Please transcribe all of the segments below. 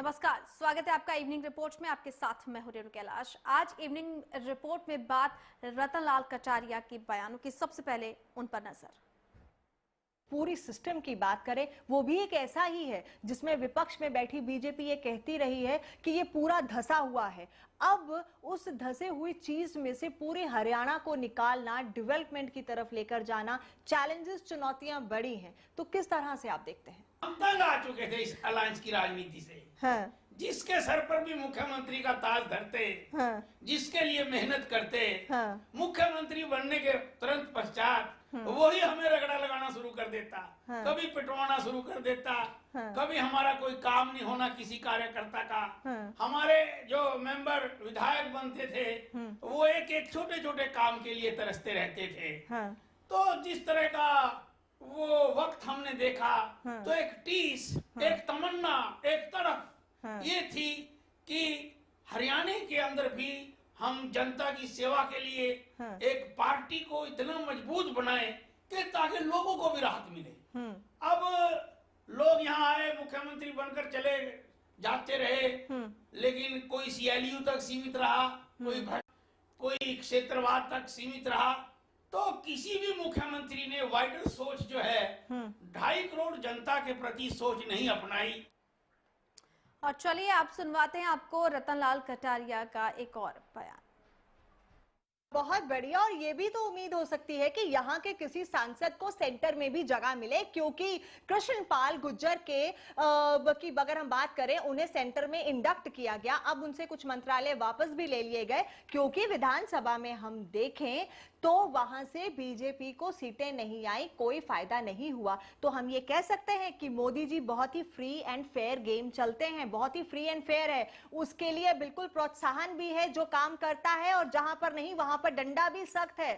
नमस्कार, स्वागत है आपका इवनिंग रिपोर्ट में। आपके साथ मैं हूं रेणु कैलाश। आज इवनिंग रिपोर्ट में बात रतनलाल कटारिया के बयानों की। सबसे पहले उन पर नजर। पूरी सिस्टम की बात करें, वो भी एक ऐसा ही है जिसमें विपक्ष में बैठी बीजेपी ये कहती रही है कि ये पूरा धंसा हुआ है। अब उस धंसे हुई चीज में से पूरे हरियाणा को निकालना, डेवलपमेंट की तरफ लेकर जाना, चैलेंजेस, चुनौतियां बड़ी हैं। तो किस तरह से आप देखते हैं? हम तंग आ चुके थे इस अलायंस की राजनीति से। हाँ। जिसके सर पर भी मुख्यमंत्री का ताज धरते, हाँ। जिसके लिए मेहनत करते, हाँ। मुख्यमंत्री बनने के तुरंत पश्चात वही हमें रगड़ा लगाना शुरू कर देता। हाँ। कभी पिटवाना शुरू कर देता। हाँ। कभी हमारा कोई काम नहीं होना किसी कार्यकर्ता का। हाँ। हमारे जो मेंबर विधायक बनते थे वो एक एक छोटे छोटे काम के लिए तरसते रहते थे। हाँ। तो जिस तरह का वो वक्त हमने देखा, तो एक टीस, एक तमन्ना, एक तड़प ये थी कि हरियाणा के अंदर भी हम जनता की सेवा के लिए एक पार्टी को इतना मजबूत बनाए कि ताकि लोगों को भी राहत मिले। अब लोग यहाँ आए, मुख्यमंत्री बनकर चले जाते रहे, लेकिन कोई सीएलयू तक सीमित रहा, कोई क्षेत्रवाद तक सीमित रहा। तो किसी भी मुख्यमंत्री ने वाइडर सोच जो है 2.5 करोड़ जनता के प्रति सोच नहीं अपनाई। और चलिए आप सुनवाते हैं आपको रतनलाल कटारिया का एक और बयान। बहुत बढ़िया। और ये भी तो उम्मीद हो सकती है कि यहाँ के किसी सांसद को सेंटर में भी जगह मिले, क्योंकि कृष्णपाल गुर्जर की अगर हम बात करें, उन्हें सेंटर में इंडक्ट किया गया। अब उनसे कुछ मंत्रालय वापस भी ले लिए गए, क्योंकि विधानसभा में हम देखें तो वहां से बीजेपी को सीटें नहीं आई, कोई फायदा नहीं हुआ। तो हम ये कह सकते हैं कि मोदी जी बहुत ही फ्री एंड फेयर गेम चलते हैं, बहुत ही फ्री एंड फेयर है। उसके लिए बिल्कुल प्रोत्साहन भी है जो काम करता है, और जहां पर नहीं वहां पर डंडा भी सख्त है।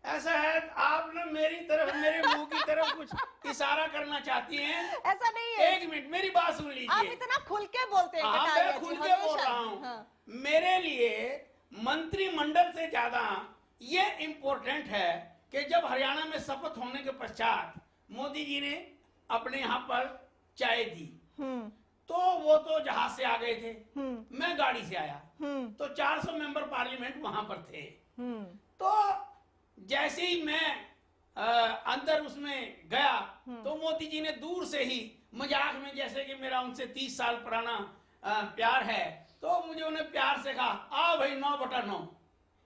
ऐसा है, आप ना मेरी तरफ, मेरे मुंह की तरफ कुछ इशारा करना चाहती हैं? ऐसा नहीं है। एक मिनट, मेरी बात सुन लीजिए। आप इतना खुल के बोलते हैं। हाँ, मैं खुल के बोल रहा हूँ। मेरे लिए मंत्रिमंडल से ज्यादा ये इम्पोर्टेंट है कि जब हरियाणा में शपथ होने के पश्चात मोदी जी ने अपने यहाँ पर चाय दी, तो वो तो जहाज से आ गए थे, मैं गाड़ी से आया, तो 400 मेंबर पार्लियामेंट वहां पर थे। तो जैसे ही मैं अंदर उसमें गया, तो मोदी जी ने दूर से ही मजाक में, जैसे कि मेरा उनसे 30 साल पुराना प्यार है, तो मुझे उन्हें प्यार से कहा, आ भाई 9/9।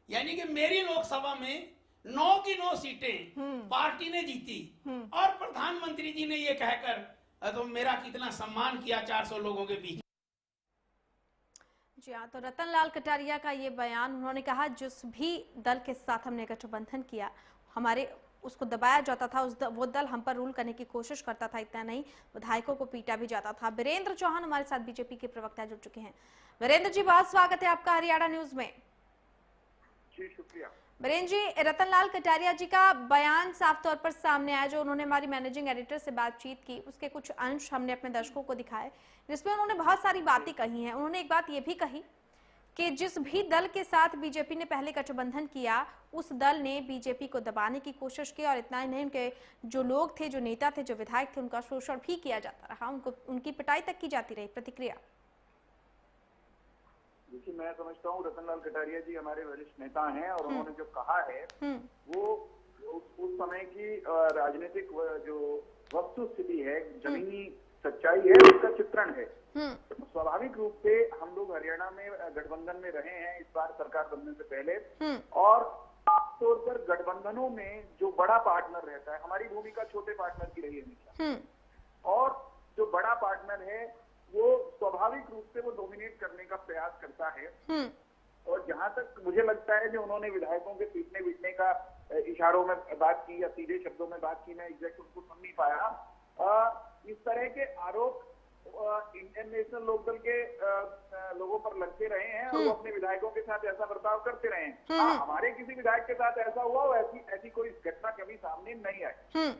यानी कि मेरी लोकसभा में 9 की 9 सीटें पार्टी ने जीती। और प्रधानमंत्री जी ने ये कहकर तो मेरा कितना सम्मान किया 400 लोगों के बीच। जी हाँ, तो रतनलाल कटारिया का ये बयान, उन्होंने कहा जिस भी दल के साथ हमने गठबंधन किया, हमारे उसको दबाया जाता था, वो दल हम पर रूल करने की कोशिश करता था। इतना नहीं, विधायकों को पीटा भी जाता था। वीरेंद्र चौहान हमारे साथ बीजेपी के प्रवक्ता जुड़ चुके हैं। वीरेंद्र जी, बहुत स्वागत है आपका हरियाणा न्यूज में। जी शुक्रिया। वीरेंद्र जी, रतनलाल कटारिया जी का बयान साफ तौर पर सामने आया। जो उन्होंने हमारी मैनेजिंग एडिटर से बातचीत की, उसके कुछ अंश हमने अपने दर्शकों को दिखाए, जिसमें उन्होंने बहुत सारी बातें कही हैं। उन्होंने एक बात ये भी कही कि जिस भी दल के साथ बीजेपी ने पहले गठबंधन किया, उस दल ने बीजेपी को दबाने की कोशिश की। और इतना ही नहीं, उनके जो लोग थे, जो नेता थे, जो विधायक थे, उनका शोषण भी किया जाता रहा, उनकी पिटाई तक की जाती रही। प्रतिक्रिया? देखिए, मैं समझता हूँ रतनलाल कटारिया जी हमारे वरिष्ठ नेता हैं, और उन्होंने जो कहा है वो उस समय की राजनीतिक जो वस्तु स्थिति है, जमीनी सच्चाई है, उसका चित्रण है। स्वाभाविक रूप से हम लोग हरियाणा में गठबंधन में रहे हैं इस बार सरकार बनने से पहले, और आमतौर पर गठबंधनों में जो बड़ा पार्टनर रहता है, हमारी भूमिका छोटे पार्टनर की रही है हमेशा, और जो बड़ा पार्टनर है वो स्वाभाविक रूप से वो डोमिनेट करने का प्रयास करता है। और जहां तक मुझे लगता है, जो उन्होंने विधायकों के पीटने बीटने का इशारों में बात की या सीधे शब्दों में बात की, मैं एग्जैक्ट उनको सुन नहीं पाया। इस तरह के आरोप इंडियन नेशनल लोकदल के लोगों पर लगते रहे हैं, और वो अपने विधायकों के साथ ऐसा बर्ताव करते रहे हैं। हमारे किसी विधायक के साथ ऐसा हुआ, ऐसी कोई घटना कभी सामने नहीं आई।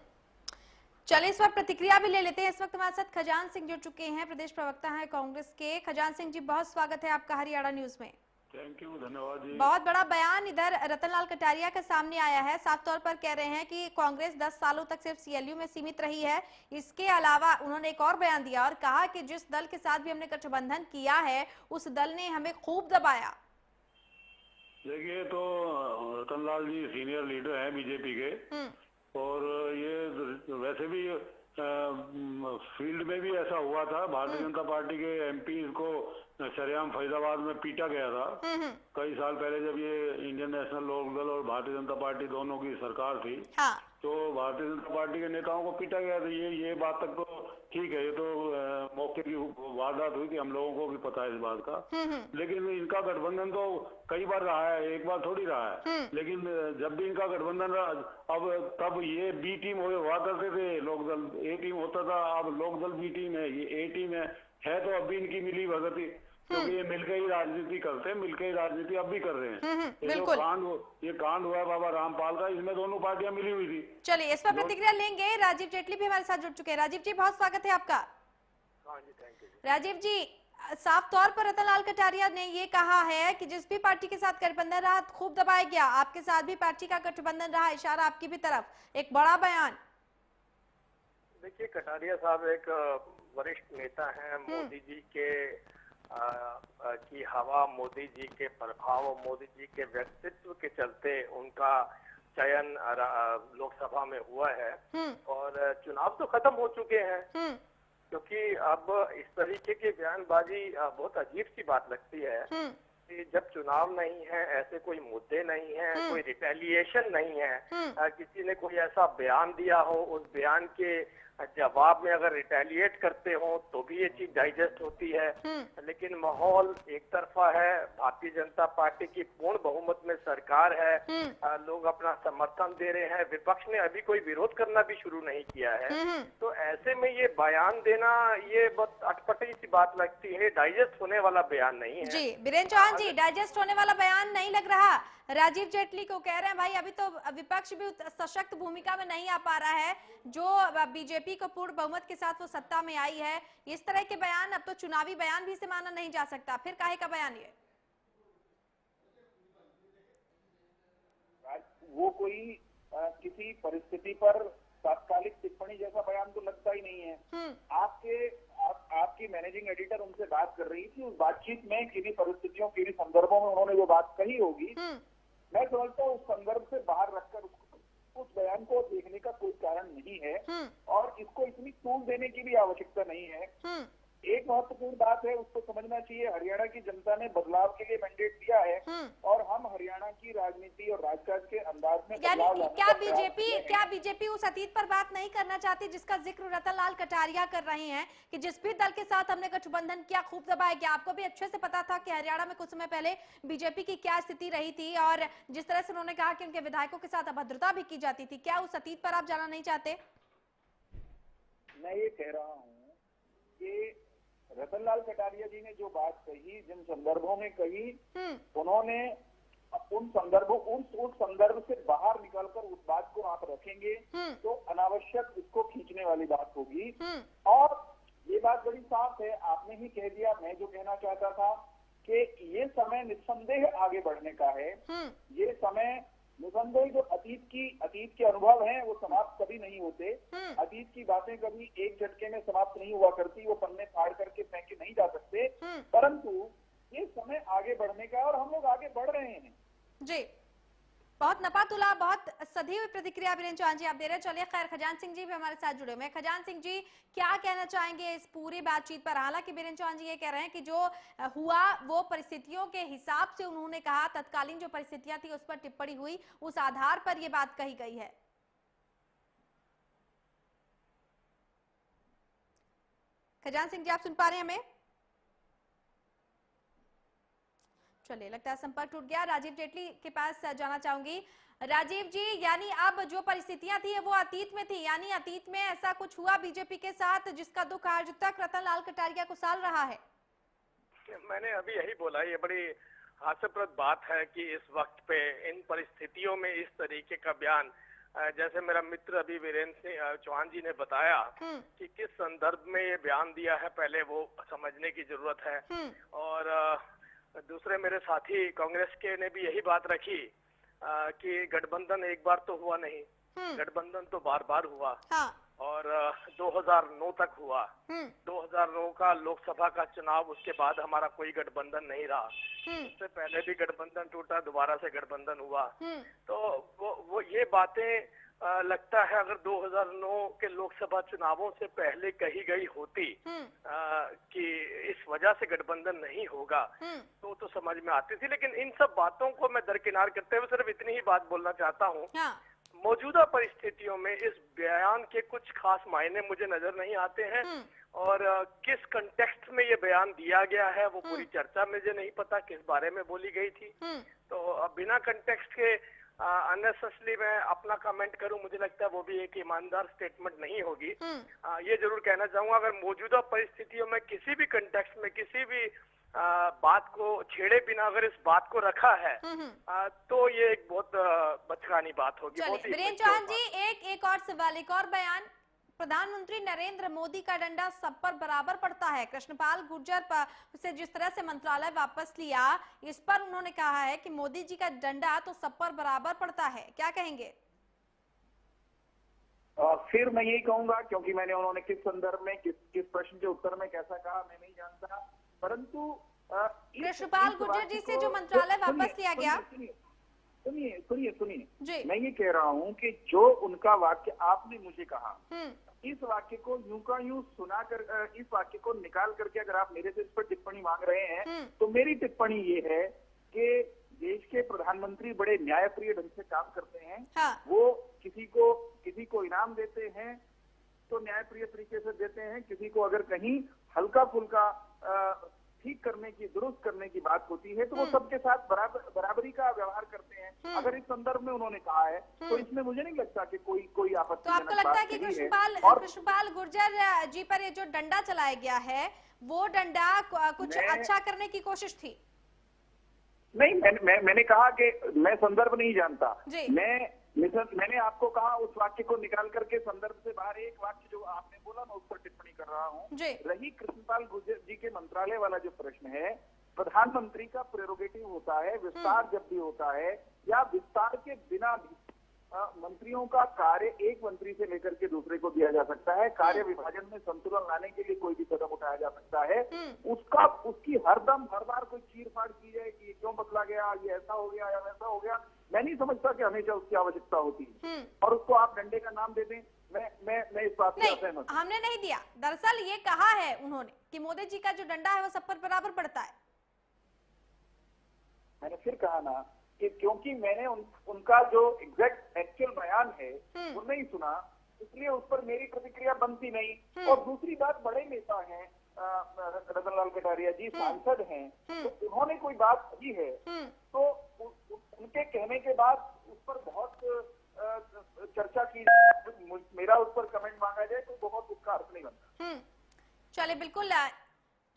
चलिए, इस वक्त प्रतिक्रिया भी ले लेते हैं। इस वक्त हमारे साथ खजान सिंह जुड़ चुके हैं, प्रदेश प्रवक्ता हैं कांग्रेस के। खजान सिंह जी, बहुत स्वागत है आपका हरियाणा न्यूज में। थैंक यू, धन्यवाद जी। बहुत बड़ा बयान इधर रतनलाल कटारिया के सामने आया है। साफ तौर पर कह रहे हैं कि कांग्रेस 10 सालों तक सिर्फ सीएलयू में सीमित रही है। इसके अलावा उन्होंने एक और बयान दिया और कहा कि जिस दल के साथ भी हमने गठबंधन किया है उस दल ने हमें खूब दबाया। देखिए, तो रतनलाल जी सीनियर लीडर हैं बीजेपी के, और ये वैसे भी फील्ड में भी ऐसा हुआ था। भारतीय जनता पार्टी के एमपी को सरेआम फैजाबाद में पीटा गया था कई साल पहले, जब ये इंडियन नेशनल लोकदल और भारतीय जनता पार्टी दोनों की सरकार थी। हाँ। तो भारतीय जनता पार्टी के नेताओं को पीटा गया था। ये बात तक तो ठीक है, ये तो मौके की वारदात हुई कि हम लोगों को भी पता है इस बात का। लेकिन इनका गठबंधन तो कई बार रहा है, एक बार थोड़ी रहा है। लेकिन जब भी इनका गठबंधन रहा, अब तब ये बी टीम हुआ करते थे, लोकदल ए टीम होता था, अब लोकदल बी टीम है, ये ए टीम है तो अब भी इनकी मिली भगती, क्योंकि ये मिलकर ही राजनीति करते हैं, मिलकर ही राजनीति अब भी कर रहे हैं। ये कांड हुआ है बाबा रामपाल का, इसमें दोनों पार्टियां मिली हुई थी। चलिए इस पर प्रतिक्रिया लेंगे। राजीव जेटली भी हमारे साथ जुड़ चुके हैं। राजीव जी, बहुत स्वागत है आपका। हाँ जी, थैंक यू। राजीव जी, साफ तौर पर रतनलाल कटारिया ने ये कहा है कि जिस भी पार्टी के साथ गठबंधन रहा खूब दबाया गया, आपके साथ भी पार्टी का गठबंधन रहा, इशारा आपकी भी तरफ, एक बड़ा बयान। देखिए, कटारिया साहब एक वरिष्ठ नेता हैं। मोदी जी के की हवा, मोदी जी के प्रभाव और मोदी जी के व्यक्तित्व के चलते उनका चयन लोकसभा में हुआ है। और चुनाव तो खत्म हो चुके हैं, क्योंकि अब इस तरीके की बयानबाजी बहुत अजीब सी बात लगती है कि जब चुनाव नहीं है, ऐसे कोई मुद्दे नहीं है, कोई रिटेलिएशन नहीं है, किसी ने कोई ऐसा बयान दिया हो, उस बयान के जवाब में अगर रिटेलिएट करते हो तो भी ये चीज डाइजेस्ट होती है। लेकिन माहौल एक तरफा है, भारतीय जनता पार्टी की पूर्ण बहुमत में सरकार है, लोग अपना समर्थन दे रहे हैं, विपक्ष ने अभी कोई विरोध करना भी शुरू नहीं किया है। तो ऐसे में ये बयान देना, ये बहुत अटपटी सी बात लगती है, डाइजेस्ट होने वाला बयान नहीं है। जी वीरेंद्र चौहान जी, डाइजेस्ट होने वाला बयान नहीं लग रहा। राजीव जेटली को कह रहे हैं भाई अभी तो विपक्ष भी सशक्त भूमिका में नहीं आ पा रहा है, जो बीजेपी को पूर्ण बहुमत के साथ वो सत्ता में आई है। इस तरह के बयान अब तो चुनावी बयान भी से माना नहीं जा सकता, फिर काहे का बयान ये? वो कोई किसी परिस्थिति पर तात्कालिक टिप्पणी जैसा बयान तो लगता ही नहीं है। आपकी मैनेजिंग एडिटर उनसे बात कर रही थी, उस बातचीत में किन्हीं परिस्थितियों, किन्हीं संदर्भों में उन्होंने वो बात कही होगी। मैं समझता हूँ उस संदर्भ से बाहर रखकर उस बयान को देखने का कोई कारण नहीं है, और इसको इतनी तूल देने की भी आवश्यकता नहीं है। एक महत्वपूर्ण बात है, उसको समझना चाहिए, हरियाणा की जनता ने बदलाव के लिए मैंडेट दिया है, और हम हरियाणा की राजनीति और राजकाज के अंदाज में यानी क्या बीजेपी उस अतीत पर बात नहीं करना चाहती जिसका जिक्र रतनलाल कटारिया कर रहे हैं कि जिस भी दल के साथ हमने गठबंधन किया खूब दबाया गया? आपको भी अच्छे से पता था कि हरियाणा में कुछ समय पहले बीजेपी की क्या स्थिति रही थी, और जिस तरह से उन्होंने कहा कि उनके विधायकों के साथ अभद्रता भी की जाती थी। क्या उस अतीत पर आप जाना नहीं चाहते? मैं ये कह रहा हूँ कि रतनलाल कटारिया जी ने जो बात कही, जिन संदर्भों में कही, उन्होंने उस संदर्भ से बाहर निकलकर उस बात को आप रखेंगे तो अनावश्यक उसको खींचने वाली बात होगी। और ये बात बड़ी साफ है, आपने ही कह दिया। मैं जो कहना चाहता था कि ये समय निस्संदेह आगे बढ़ने का है। ये समय निसंदेह जो अतीत के अनुभव हैं वो समाप्त कभी नहीं होते। अतीत की बातें कभी एक झटके में समाप्त नहीं हुआ करती, वो पन्ने फाड़ करके फेंके नहीं जा सकते। परंतु ये समय आगे बढ़ने का, और हम लोग आगे बढ़ रहे हैं। जी, बहुत नपातुला, बहुत सधी हुई प्रतिक्रिया वीरेंद्र चौहान जी आप दे रहे हैं। चलिए खैर, खजान सिंह जी भी हमारे साथ जुड़े हुए हैं। खजान सिंह जी, क्या कहना चाहेंगे इस पूरी बातचीत पर? हालांकि वीरेंद्र चौहान जी ये कह रहे हैं कि जो हुआ वो परिस्थितियों के हिसाब से उन्होंने कहा, तत्कालीन जो परिस्थितियां थी उस पर टिप्पणी हुई, उस आधार पर ये बात कही गई है। खजान सिंह जी, आप सुन पा रहे हैं हमें? चलिए, लगता है संपर्क टूट गया। राजीव जेटली के पास जाना चाहूंगी। राजीव जी, यानी अब जो परिस्थितियां थी वो अतीत में थी, यानी अतीत में ऐसा कुछ हुआ बीजेपी के साथ जिसका दुख आज तक रतनलाल कटारिया को साल रहा है? मैंने अभी यही बोला, ये बड़ी हास्यप्रद बात है कि इस वक्त पे इन परिस्थितियों में इस तरीके का बयान, जैसे मेरा मित्र अभी वीरेंद्र चौहान जी ने बताया कि किस संदर्भ में ये बयान दिया है, पहले वो समझने की जरूरत है। और दूसरे मेरे साथी कांग्रेस के ने भी यही बात रखी कि गठबंधन एक बार तो हुआ नहीं, गठबंधन तो बार बार हुआ। हाँ। और 2009 तक हुआ। 2009 का लोकसभा का चुनाव, उसके बाद हमारा कोई गठबंधन नहीं रहा। उससे पहले भी गठबंधन टूटा, दोबारा से गठबंधन हुआ। तो वो ये बातें लगता है अगर 2009 के लोकसभा चुनावों से पहले कही गई होती कि इस वजह से गठबंधन नहीं होगा तो समझ में आती थी। लेकिन इन सब बातों को मैं दरकिनार करते हुए सिर्फ इतनी ही बात बोलना चाहता हूँ। मौजूदा परिस्थितियों में इस बयान के कुछ खास मायने मुझे नजर नहीं आते हैं और किस कंटेक्स्ट में ये बयान दिया गया है वो पूरी चर्चा मुझे नहीं पता किस बारे में बोली गई थी। तो बिना कंटेक्स्ट के अननेसेसरी मैं अपना कमेंट करूं, मुझे लगता है वो भी एक ईमानदार स्टेटमेंट नहीं होगी। ये जरूर कहना चाहूंगा अगर मौजूदा परिस्थितियों में किसी भी कंटेक्स्ट में किसी भी बात को छेड़े बिना अगर इस बात को रखा है तो ये एक बहुत बचकानी बात होगी। वीरेंद्र चौहान जी, एक और सवाल, एक और बयान। प्रधानमंत्री नरेंद्र मोदी का डंडा सब पर बराबर पड़ता है। कृष्णपाल गुर्जर से जिस तरह से मंत्रालय वापस लिया, इस पर उन्होंने कहा है कि मोदी जी का डंडा तो सब पर बराबर पड़ता है, क्या कहेंगे? फिर मैं यही कहूंगा, क्योंकि उन्होंने किस संदर्भ में किस प्रश्न के उत्तर में कैसा कहा मैं नहीं जानता, परंतु कृष्णपाल गुर्जर जी से जो मंत्रालय वापस लिया गया, सुनिए, मैं ये कह रहा हूँ कि जो उनका वाक्य आपने मुझे कहा, इस वाक्य को यूं का यूं सुनाकर, इस वाक्य को निकाल करके अगर आप मेरे से इस पर टिप्पणी मांग रहे हैं तो मेरी टिप्पणी ये है कि देश के प्रधानमंत्री बड़े न्यायप्रिय ढंग से काम करते हैं। वो किसी को इनाम देते हैं तो न्यायप्रिय तरीके से देते हैं, किसी को अगर कहीं हल्का फुल्का ठीक करने की, दुरुस्त करने की बात होती है तो वो सबके साथ बराबरी का व्यवहार करते हैं। अगर इस संदर्भ में उन्होंने कहा है तो इसमें मुझे नहीं लगता कि कोई आपत्ति। तो आपको लगता है कि कृष्णपाल गुर्जर जी पर ये जो डंडा चलाया गया है वो डंडा कुछ अच्छा करने की कोशिश थी? नहीं, मैंने कहा कि मैं संदर्भ नहीं जानता। मैंने आपको कहा उस वाक्य को निकाल करके संदर्भ से बाहर एक वाक्य जो आपने बोला मैं उस पर टिप्पणी कर रहा हूँ। रही कृष्णपाल गुर्जर जी के मंत्रालय वाला जो प्रश्न है, प्रधानमंत्री का प्रेरोगेटिव होता है, विस्तार जब भी होता है या विस्तार के बिना भी मंत्रियों का कार्य एक मंत्री से लेकर के दूसरे को दिया जा सकता है। कार्य विभाजन में संतुलन लाने के लिए कोई भी कदम उठाया जा सकता है। उसकी हर बार कोई चीर-फाड़ की जाए कि क्यों बदला गया, ये ऐसा हो गया या वैसा हो गया, मैं नहीं समझता कि हमेशा उसकी आवश्यकता होती है। और उसको आप डंडे का नाम दे दें, मैं इस बात से असहमत हूं। हमने नहीं दिया, दरअसल ये कहा है उन्होंने कि मोदी जी का जो डंडा है वो सब पर बराबर पड़ता है। मैंने फिर कहा ना कि क्योंकि मैंने उनका जो एग्जैक्ट एक्चुअल बयान है वो नहीं सुना, इसलिए उस पर मेरी प्रतिक्रिया बनती नहीं। और दूसरी बात, बड़े नेता हैं रतन लाल कटारिया जी, सांसद हैं, तो उन्होंने कोई बात कही है तो उनके कहने के बाद उस पर बहुत चर्चा की जाए, मेरा उस पर कमेंट मांगा जाए तो बहुत उसका अर्थ नहीं बनता। चलिए, बिल्कुल।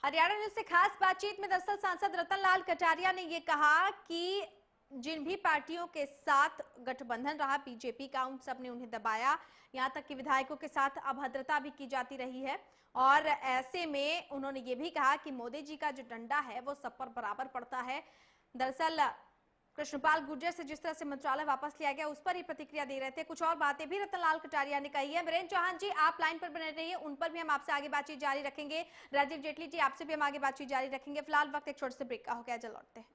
हरियाणा न्यूज से खास बातचीत में दरअसल सांसद रतन लाल कटारिया ने ये कहा कि जिन भी पार्टियों के साथ गठबंधन रहा बीजेपी का, उन सब ने उन्हें दबाया, यहाँ तक कि विधायकों के साथ अभद्रता भी की जाती रही है। और ऐसे में उन्होंने ये भी कहा कि मोदी जी का जो डंडा है वो सब पर बराबर पड़ता है। दरअसल कृष्णपाल गुर्जर से जिस तरह से मंत्रालय वापस लिया गया उस पर ही प्रतिक्रिया दे रहे थे। कुछ और बातें भी रतन लाल कटारिया ने कही है। वीरेंद्र चौहान जी, आप लाइन पर बने रहिए, उन पर भी हम आपसे आगे बातचीत जारी रखेंगे। राजीव जेटली जी, आपसे भी हम आगे बातचीत जारी रखेंगे। फिलहाल वक्त एक छोटे से ब्रेक का हो गया, जल्द लौटते हैं।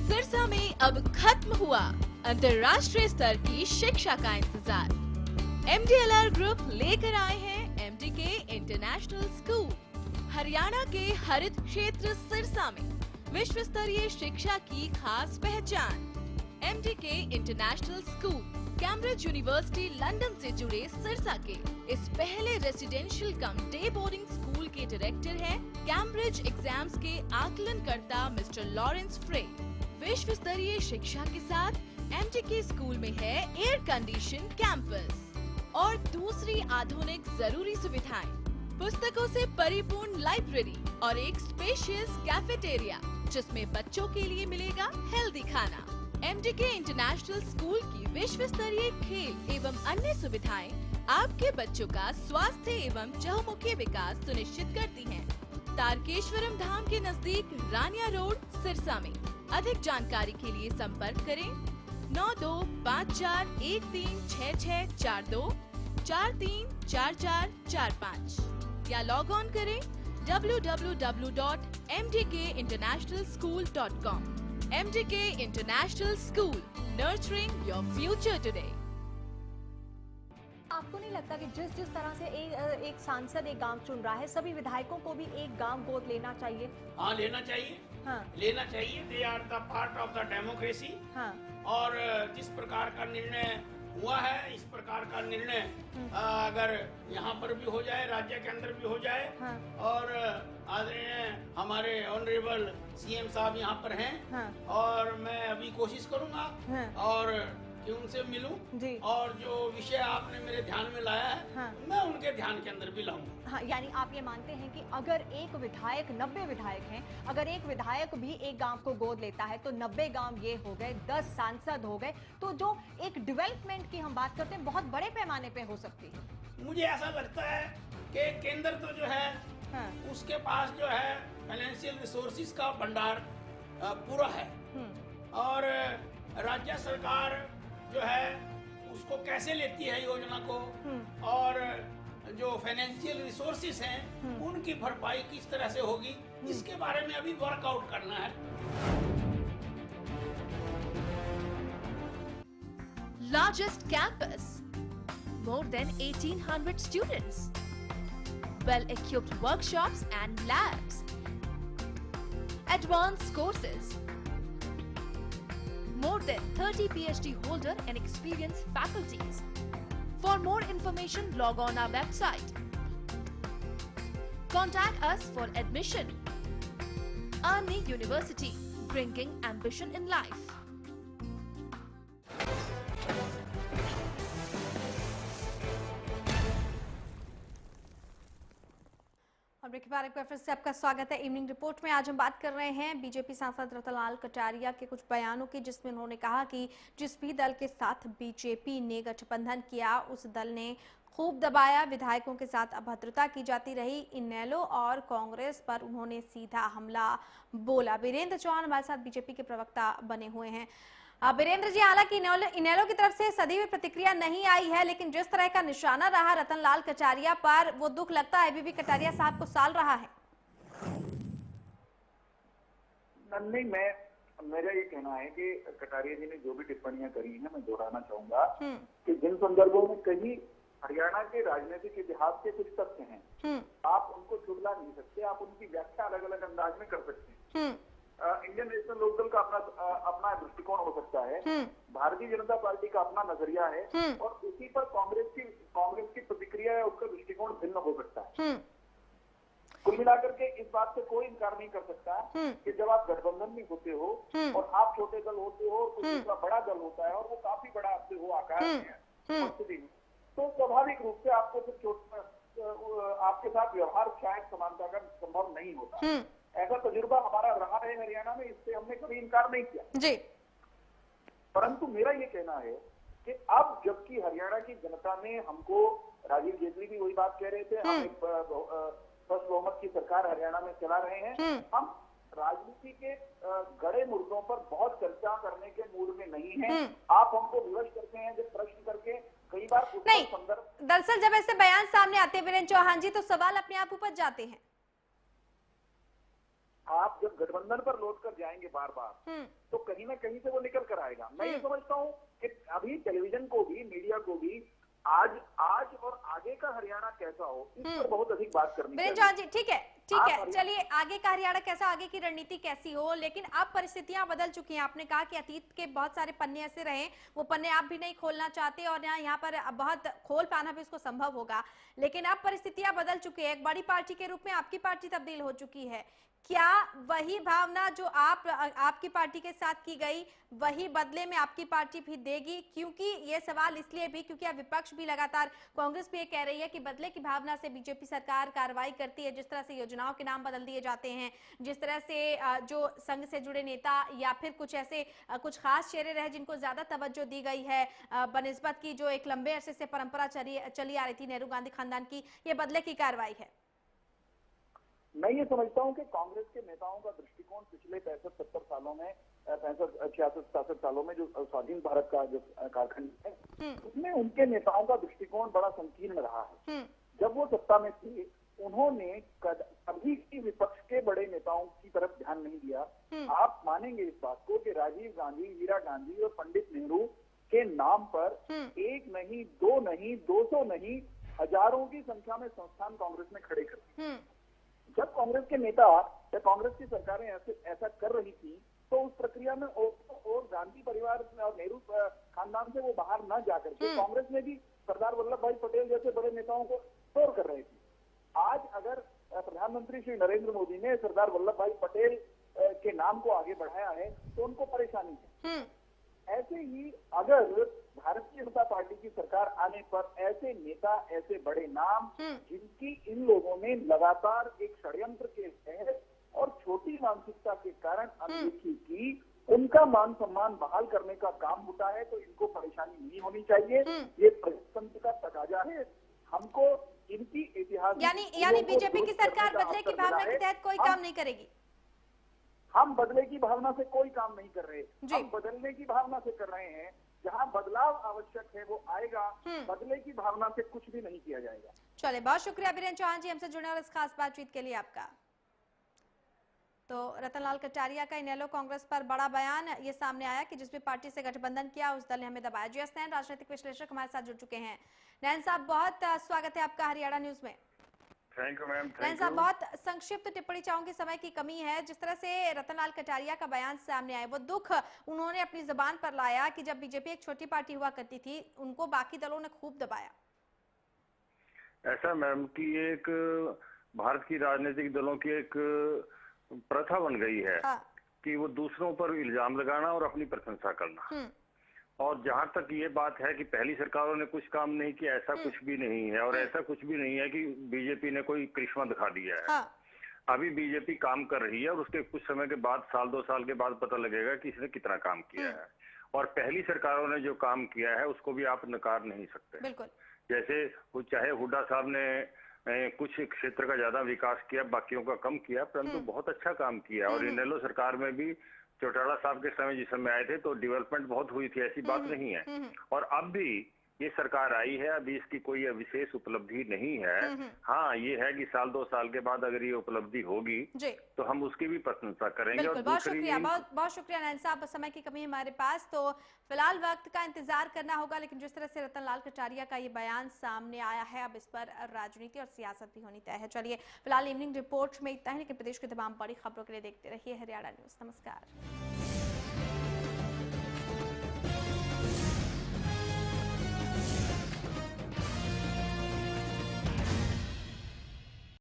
सिरसा में अब खत्म हुआ अंतर्राष्ट्रीय स्तर की शिक्षा का इंतजार। MDLR ग्रुप लेकर आए हैं MDK इंटरनेशनल स्कूल। हरियाणा के हरित क्षेत्र सिरसा में विश्व स्तरीय शिक्षा की खास पहचान। MDK international school Cambridge university London से जुड़े सिरसा के इस पहले रेसिडेंशियल कम डे बोर्डिंग स्कूल के डायरेक्टर हैं कैम्ब्रिज एग्जाम्स के आकलनकर्ता मिस्टर लॉरेंस फ्रे। विश्व स्तरीय शिक्षा के साथ MDK स्कूल में है एयर कंडीशन कैंपस और दूसरी आधुनिक जरूरी सुविधाएं, पुस्तकों से परिपूर्ण लाइब्रेरी और एक स्पेशियस कैफेटेरिया जिसमें बच्चों के लिए मिलेगा हेल्दी खाना। MDK इंटरनेशनल स्कूल की विश्व स्तरीय खेल एवं अन्य सुविधाएं आपके बच्चों का स्वास्थ्य एवं चहुमुखी विकास सुनिश्चित करती हैं। तारकेश्वरम धाम के नजदीक रानिया रोड, सिरसा में। अधिक जानकारी के लिए संपर्क करें 9254136642 434445 या लॉग ऑन करें www.mdkinternationalschool.com। MDK International School, nurturing your future today। आपको नहीं लगता कि जिस तरह से एक सांसद एक गांव चुन रहा है, सभी विधायकों को भी एक गांव गोद लेना चाहिए? हाँ, लेना चाहिए। हाँ। लेना चाहिए। They are the part of the democracy. हाँ। और जिस प्रकार का निर्णय हुआ है, इस प्रकार का निर्णय अगर यहाँ पर भी हो जाए, राज्य के अंदर भी हो जाए। हाँ। और आदरणीय हमारे ऑनरेबल सीएम साहब यहाँ पर हैं। हाँ। और मैं अभी कोशिश करूँगा हाँ। और कि उनसे मिलूं जी। और जो विषय आपने मेरे ध्यान में लाया है, हाँ। मैं उनके ध्यान के अंदर भी लाऊंगा। हाँ, यानी आप ये मानते हैं कि अगर एक विधायक 90 विधायक हैं, अगर एक विधायक भी एक गांव को गोद लेता है तो 90 गांव ये हो गए, 10 सांसद हो गए, तो जो एक डेवलपमेंट की हम बात करते हैं बहुत बड़े पैमाने पे हो सकती है। मुझे ऐसा लगता है कि केंद्र तो जो है, हाँ। उसके पास जो है फाइनेंशियल रिसोर्सेज का भंडार पूरा है। और राज्य सरकार जो है उसको कैसे लेती है योजना को, और जो फाइनेंशियल रिसोर्सेज हैं उनकी भरपाई किस तरह से होगी, इसके बारे में अभी वर्कआउट करना है। Largest campus, more than 1800 students, well-equipped workshops and labs, advanced courses, more than 30 PhD holder and experienced faculties. For more information, log on our website. Contact us for admission. Army University, bringing ambition in life. और break के बाद एक बार फिर से आपका स्वागत है evening report में। आज हम बात कर रहे हैं बीजेपी सांसद रतनलाल कटारिया के कुछ बयानों की, जिसमें उन्होंने कहा कि जिस भी दल के साथ बीजेपी ने गठबंधन किया उस दल ने खूब दबाया, विधायकों के साथ अभद्रता की जाती रही। इनेलो और कांग्रेस पर उन्होंने सीधा हमला बोला। वीरेंद्र चौहान हमारे साथ बीजेपी के प्रवक्ता बने हुए हैं। वीरेंद्र जी, हालांकि इनेलो की तरफ से सदी हुई प्रतिक्रिया नहीं आई है, लेकिन जिस तरह का निशाना रहा रतनलाल कटारिया पर, वो दुख लगता है अभी भी कटारिया साहब को साल रहा है। नहीं, मेरा ये कहना है कि कटारिया जी ने जो भी टिप्पणियां करी हैं, मैं दोहराना चाहूंगा कि जिन संदर्भों में कहीं हरियाणा के राजनीतिक इतिहास के कुछ तथ्य हैं, आप उनको छुड़ला नहीं सकते, आप उनकी व्याख्या अलग अलग अंदाज में कर सकते हैं। इंडियन नेशनल लोकदल का अपना दृष्टिकोण हो सकता है, भारतीय जनता पार्टी का अपना नजरिया है, और उसी पर कांग्रेस की प्रतिक्रिया या उसका दृष्टिकोण भिन्न हो सकता है। कुल मिलाकर के इस बात से कोई इनकार नहीं कर सकता कि जब आप गठबंधन में होते हो और आप छोटे दल होते हो और कुछ दूसरा बड़ा दल होता है और वो काफी बड़ा आपसे हो आकार में स्थिति में, तो स्वाभाविक रूप से आपको आपके साथ व्यवहार शायद समानता का संभव नहीं होता। ऐसा तजुर्बा हमारा रहा है हरियाणा में, इससे हमने कभी इनकार नहीं किया जी। परंतु मेरा ये कहना है कि अब जबकि हरियाणा की जनता ने हमको, राजीव जेटली भी वही बात कह रहे थे, हम एक स्पष्ट बहुमत की सरकार हरियाणा में चला रहे हैं, हम राजनीति के गड़े मुद्दों पर बहुत चर्चा करने के मूड में नहीं है। आप हमको विवश करते हैं जब प्रश्न करके, कई बार नहीं, दरअसल जब ऐसे बयान सामने आते हैं वीरेंद्र चौहान जी, तो सवाल अपने आप उपज जाते हैं। आप जब गठबंधन पर लौट कर जाएंगे बार बार, तो कहीं ना कहीं से वो निकल कर आएगा। मैं ये समझता हूँ कि अभी टेलीविजन को भी, मीडिया को भी आज और आगे का हरियाणा कैसा हो, इस पर बहुत अधिक बात करनी चाहिए। वीरेंद्र जी, ठीक है, चलिए, आगे का हरियाणा कैसा, आगे की रणनीति कैसी हो, लेकिन अब परिस्थितियां बदल चुकी हैं। आपने कहा कि अतीत के बहुत सारे पन्ने ऐसे रहे, वो पन्ने आप भी नहीं खोलना चाहते, और यहाँ पर बहुत खोल पाना भी उसको संभव होगा, लेकिन अब परिस्थितियां बदल चुकी है। एक बड़ी पार्टी के रूप में आपकी पार्टी तब्दील हो चुकी है। क्या वही भावना जो आपकी पार्टी के साथ की गई वही बदले में आपकी पार्टी भी देगी? क्योंकि ये सवाल इसलिए भी क्योंकि अब विपक्ष भी लगातार, कांग्रेस भी ये कह रही है कि बदले की भावना से बीजेपी सरकार कार्रवाई करती है। जिस तरह से योजनाओं के नाम बदल दिए जाते हैं, जिस तरह से जो संघ से जुड़े नेता या फिर कुछ ऐसे कुछ खास चेहरे रहे जिनको ज्यादा तवज्जो दी गई है बनिस्बत की जो एक लंबे अरसे से परंपरा चली आ रही थी नेहरू गांधी खानदान की, ये बदले की कार्रवाई है। मैं ये समझता हूं कि कांग्रेस के नेताओं का दृष्टिकोण पिछले 65-70 सालों में 65-66-67 सालों में जो स्वाधीन भारत का जो कालखंड है उसमें उनके नेताओं का दृष्टिकोण बड़ा संकीर्ण रहा है। जब वो सत्ता में थे उन्होंने कभी भी विपक्ष के बड़े नेताओं की तरफ ध्यान नहीं दिया। आप मानेंगे इस बात को कि राजीव गांधी, इंदिरा गांधी और पंडित नेहरू के नाम पर एक नहीं, दो नहीं, 200 नहीं, हजारों की संख्या में संस्थान कांग्रेस ने खड़े कर। जब कांग्रेस के नेता या कांग्रेस की सरकारें ऐसा कर रही थी तो उस प्रक्रिया में और गांधी परिवार और नेहरू खानदान से वो बाहर न जाकर के कांग्रेस ने भी सरदार वल्लभ भाई पटेल जैसे बड़े नेताओं को स्टोर कर रहे थे। आज अगर प्रधानमंत्री श्री नरेंद्र मोदी ने सरदार वल्लभ भाई पटेल के नाम को आगे बढ़ाया है तो उनको परेशानी है। ऐसे ही अगर भारतीय जनता पार्टी की सरकार आने पर ऐसे नेता, ऐसे बड़े नाम जिनकी इन लोगों ने लगातार एक षड्यंत्र के तहत और छोटी मानसिकता के कारण अनदेखी की, उनका मान सम्मान बहाल करने का काम होता है तो इनको परेशानी नहीं होनी चाहिए। ये प्रजातंत्र का तकाजा है। हमको इनकी इतिहास यानी बीजेपी की सरकार बदले की भावना के तहत कोई काम नहीं करेगी। हम बदले की भावना से कोई काम नहीं कर रहे, हम बदलने की भावना से कर रहे हैं। जहां बदलाव आवश्यक है वो आएगा, बदले की भावना से कुछ भी नहीं किया जाएगा। चले, बहुत शुक्रिया बीरेन चौहान जी हमसे जुड़ने और इस खास बातचीत के लिए आपका। तो रतनलाल कटारिया का इनेलो कांग्रेस पर बड़ा बयान ये सामने आया कि जिसमें पार्टी से गठबंधन किया उस दल ने हमें दबाया। जी नैन राजनीतिक विश्लेषक हमारे साथ जुड़ चुके हैं। नैन साहब, बहुत स्वागत है आपका हरियाणा न्यूज में। Thank you ma'am. नैन साहब, बहुत संक्षिप्त टिप्पणी चाहूंगी, समय की कमी है। जिस तरह से रतनलाल कटारिया का बयान सामने आया, वो दुख उन्होंने अपनी जुबान पर लाया कि जब बीजेपी एक छोटी पार्टी हुआ करती थी उनको बाकी दलों ने खूब दबाया। ऐसा मैम कि एक भारत की राजनीतिक दलों की एक प्रथा बन गई है कि वो दूसरों पर इल्जाम लगाना और अपनी प्रशंसा करना। और जहां तक ये बात है कि पहली सरकारों ने कुछ काम नहीं किया, ऐसा कुछ भी नहीं है। और ऐसा कुछ भी नहीं है कि बीजेपी ने कोई करिश्मा दिखा दिया है। अभी बीजेपी काम कर रही है और उसके कुछ समय के बाद, साल 2 साल के बाद पता लगेगा कि इसने कितना काम किया है। और पहली सरकारों ने जो काम किया है उसको भी आप नकार नहीं सकते। बिल्कुल। जैसे चाहे हुड्डा साहब ने कुछ क्षेत्र का ज्यादा विकास किया, बाकियों का कम किया, परंतु बहुत अच्छा काम किया। और इनेलो सरकार में भी चौटाला साहब के समय जिस समय आए थे तो डेवलपमेंट बहुत हुई थी, ऐसी बात नहीं है। और अब भी ये सरकार आई है, अभी इसकी कोई विशेष उपलब्धि नहीं है। हाँ, ये है कि साल 2 साल के बाद अगर ये उपलब्धि होगी तो हम उसकी भी प्रशंसा करेंगे। और बहुत शुक्रिया, बहुत शुक्रिया नैन साहब। समय की कमी है हमारे पास, तो फिलहाल वक्त का इंतजार करना होगा। लेकिन जिस तरह से रतनलाल कटारिया का ये बयान सामने आया है, अब इस पर राजनीति और सियासत भी होनी तय है। चलिए, फिलहाल इवनिंग रिपोर्ट में इतना ही, लेकिन प्रदेश की तमाम बड़ी खबरों के लिए देखते रहिए हरियाणा न्यूज। नमस्कार।